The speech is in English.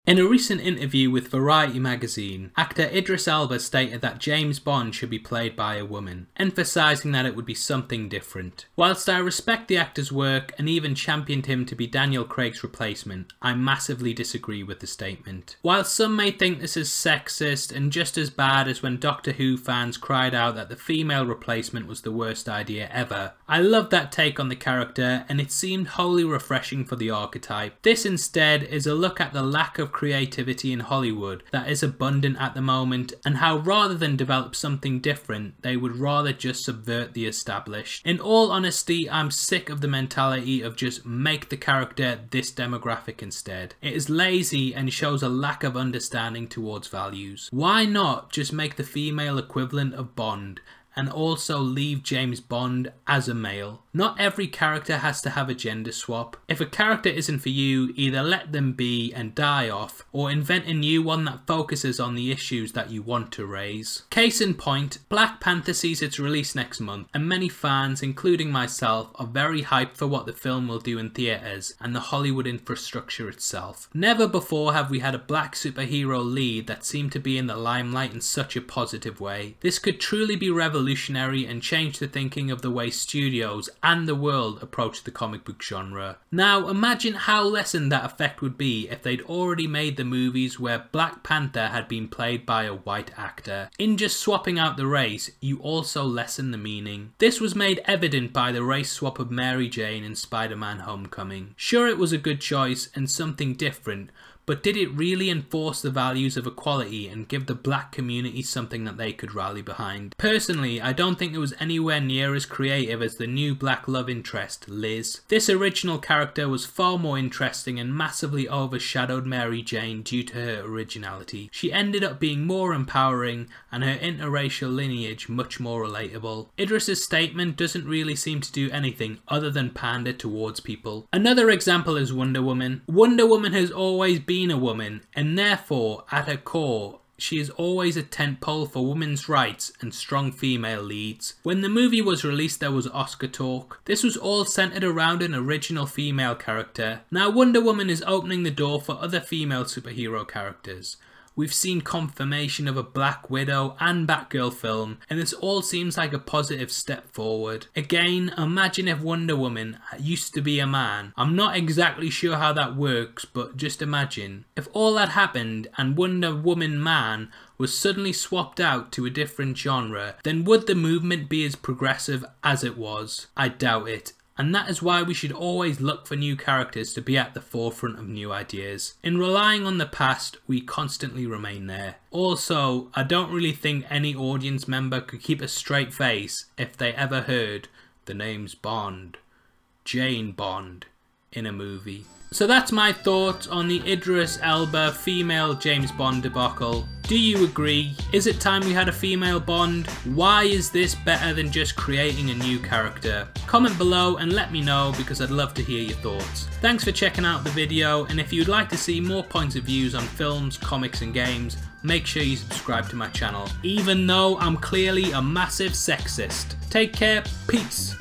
In a recent interview with Variety magazine, actor Idris Elba stated that James Bond should be played by a woman, emphasising that it would be something different. Whilst I respect the actor's work and even championed him to be Daniel Craig's replacement, I massively disagree with the statement. While some may think this is sexist and just as bad as when Doctor Who fans cried out that the female replacement was the worst idea ever, I love that take on the character and it seemed wholly refreshing for the archetype. This instead is a look at the lack of creativity in Hollywood that is abundant at the moment, and how rather than develop something different, they would rather just subvert the established. In all honesty, I'm sick of the mentality of just make the character this demographic instead. It is lazy and shows a lack of understanding towards values. Why not just make the female equivalent of Bond and also leave James Bond as a male? Not every character has to have a gender swap. If a character isn't for you, either let them be and die off, or invent a new one that focuses on the issues that you want to raise. Case in point, Black Panther sees its release next month, and many fans, including myself, are very hyped for what the film will do in theatres and the Hollywood infrastructure itself. Never before have we had a black superhero lead that seemed to be in the limelight in such a positive way. This could truly be revolutionary and change the thinking of the way studios and the world approach the comic book genre. Now imagine how lessened that effect would be if they'd already made the movies where Black Panther had been played by a white actor. In just swapping out the race, you also lessen the meaning. This was made evident by the race swap of Mary Jane in Spider-Man Homecoming. Sure, it was a good choice and something different, but did it really enforce the values of equality and give the black community something that they could rally behind? Personally, I don't think it was anywhere near as creative as the new black love interest, Liz. This original character was far more interesting and massively overshadowed Mary Jane due to her originality. She ended up being more empowering and her interracial lineage much more relatable. Idris's statement doesn't really seem to do anything other than pander towards people. Another example is Wonder Woman. Wonder Woman has always been a woman, and therefore at her core she is always a tentpole for women's rights and strong female leads. When the movie was released there was Oscar talk. This was all centered around an original female character. Now Wonder Woman is opening the door for other female superhero characters. We've seen confirmation of a Black Widow and Batgirl film, and this all seems like a positive step forward. Again, imagine if Wonder Woman used to be a man. I'm not exactly sure how that works, but just imagine. If all that happened and Wonder Woman man was suddenly swapped out to a different genre, then would the movement be as progressive as it was? I doubt it. And that is why we should always look for new characters to be at the forefront of new ideas. In relying on the past, we constantly remain there. Also, I don't really think any audience member could keep a straight face if they ever heard the names Bond, Jane Bond, in a movie. So that's my thoughts on the Idris Elba female James Bond debacle. Do you agree? Is it time we had a female Bond? Why is this better than just creating a new character? Comment below and let me know because I'd love to hear your thoughts. Thanks for checking out the video, and if you'd like to see more points of views on films, comics and games, make sure you subscribe to my channel, even though I'm clearly a massive sexist. Take care, peace.